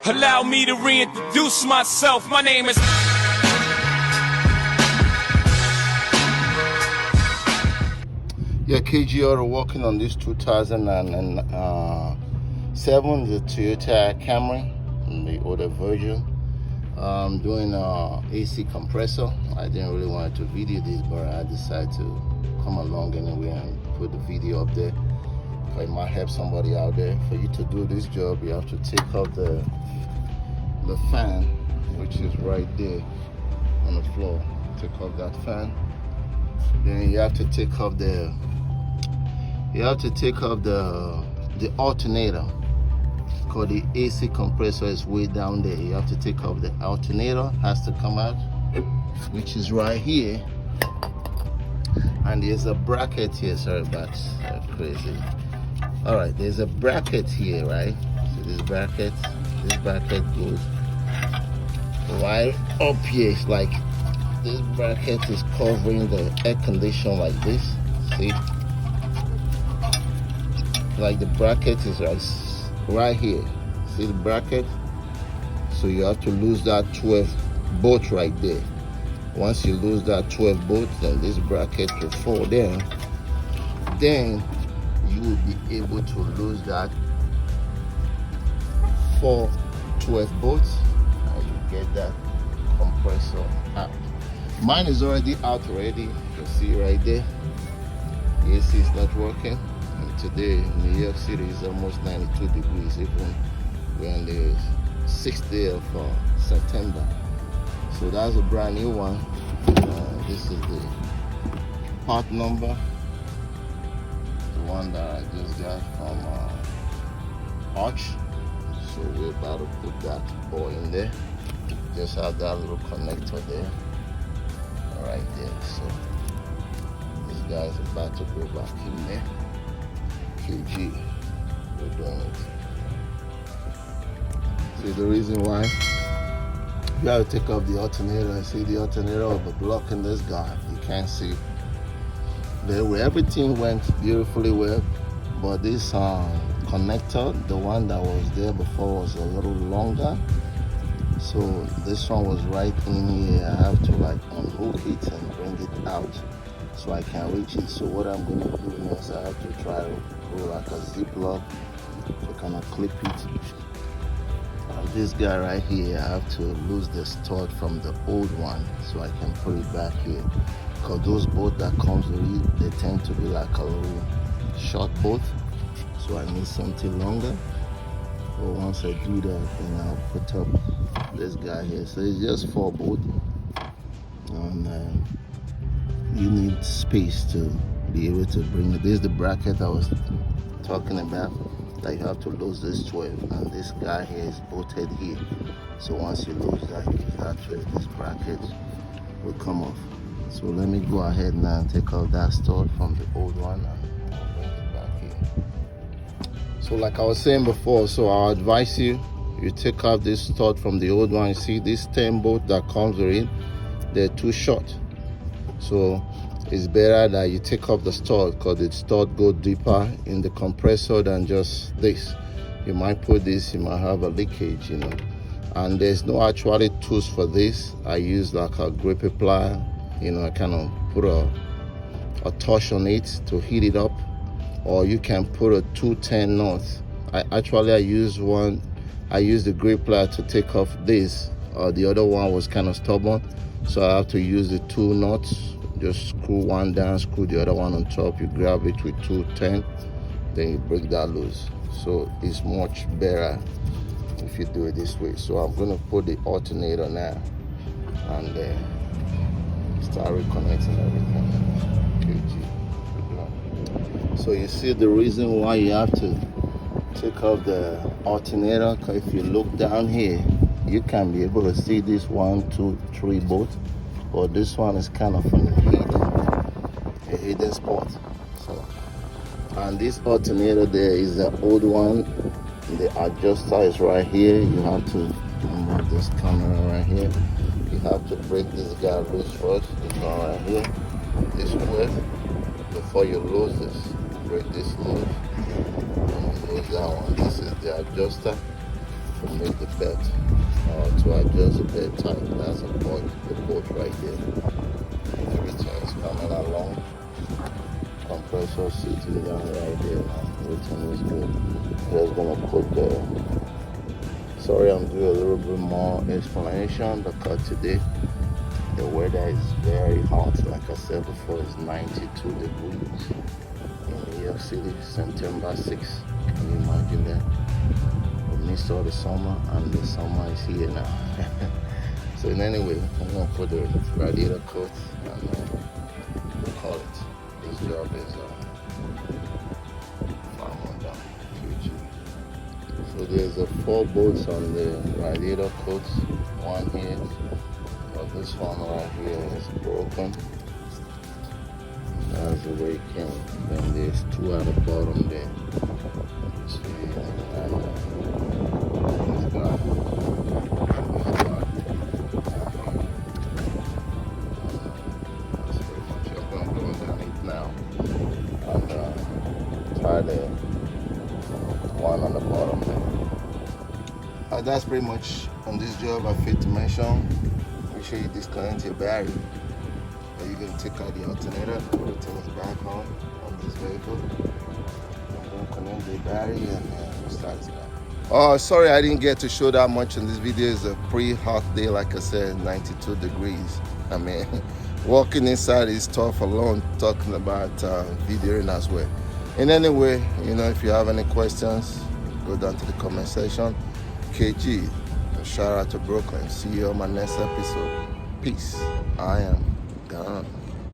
Allow me to reintroduce myself. My name is... Yeah, KG Auto working on this 2007, the Toyota Camry, the older version. Doing AC compressor. I didn't really want to video this, but I decided to come along anyway and put the video up there. It might help somebody out there. For you to do this job, you have to take off the fan, which is right there on the floor. Take off that fan. Then you have to take off the alternator, because the AC compressor is way down there. You have to take off the alternator, has to come out, which is right here. And there's a bracket here. Sorry about that, crazy. All right, there's a bracket here, right? So this bracket goes right up here. It's like this bracket is covering the air conditioner like this. See, like the bracket is right here. See the bracket? So you have to lose that 12 bolt right there. Once you lose that 12 bolt, then this bracket will fall down. Then you will be able to lose that 4 12 bolts, and you get that compressor out. Mine is already out already. You can see right there. The AC is not working. And today in New York City is almost 92 degrees, even we're on the 6th day of September. So that's a brand new one. This is the part number, the one that I just got from Arch. So we're about to put that boy in there. Just have that little connector there, right there. So this guy's about to go back in there. KG, we're doing it. See the reason why? You have to take off the alternator. See, the alternator will be blocking this guy. You can't see. Everything went beautifully well, but this connector, the one that was there before, was a little longer. So this one was right in here. I have to like unhook it and bring it out so I can reach it. So what I'm gonna do next, I have to try to pull like a zip lock to kind of clip it. This guy right here, I have to lose the stud from the old one so I can put it back here. Because those bolts that comes with it, they tend to be like a little short bolt. So I need something longer. But once I do that, then I'll put up this guy here. So it's just 4 bolts. And you need space to be able to bring it. This is the bracket I was talking about. That you have to lose this 12, and this guy here is bolted here. So once you lose that, this bracket will come off. So let me go ahead now and take out that stud from the old one and I'll bring it back here. So like I was saying before, so I'll advise you take out this stud from the old one. You see this 10 bolt that comes with it, they're too short. So it's better that you take off the stud, because the stud go deeper in the compressor than just this. You might put this, you might have a leakage, you know. And there's no actually tools for this. I use like a grippy plier, you know. I kind of put a touch on it to heat it up, or you can put a 210 knot. I use the grip plier to take off this. The other one was kind of stubborn, so I have to use the 2 knots. Just screw one down, screw the other one on top. You grab it with 210, then you break that loose. So it's much better if you do it this way. So I'm gonna put the alternator now and start reconnecting everything. So you see the reason why you have to take off the alternator, because if you look down here, you can be able to see this 1, 2, 3 bolts. But this one is kind of a hidden spot. So, and this alternator there is the old one. The adjuster is right here. You have to move this camera right here. You have to break this guy loose first. This one right here. This way. Before you lose this, break this loose. And lose that one. This is the adjuster. to make the belt or to adjust the belt type. That's the bolt right there. Everything is coming along. Compressor sitting down right there. Everything is good. Just gonna put the. Sorry, I'm doing a little bit more explanation because today the weather is very hot. Like I said before, it's 92 degrees in New York City, September 6th. Can you imagine that? We missed all the summer and the summer is here now. So in any way, I'm gonna put the radiator coat and we'll call it. This job is far more done. So there's 4 bolts on the radiator coat. One here. This one right here is broken. That's the way it came. Then there's 2 at the bottom there. See, and this guy. That's pretty much it. I'm going to go down it now. And try the one on the bottom there. That's pretty much on this job I fit to mention. Make sure you disconnect your battery. Or you can take out the alternator, put the things back on this vehicle. I'm going to connect the battery and start it up. Oh, sorry I didn't get to show that much in this video. It's a pretty hot day, like I said, 92 degrees. I mean, walking inside is tough alone, talking about videoing as well. In any way, if you have any questions, go down to the comment section. KG, shout out to Brooklyn. See you on my next episode. Peace. I am gone.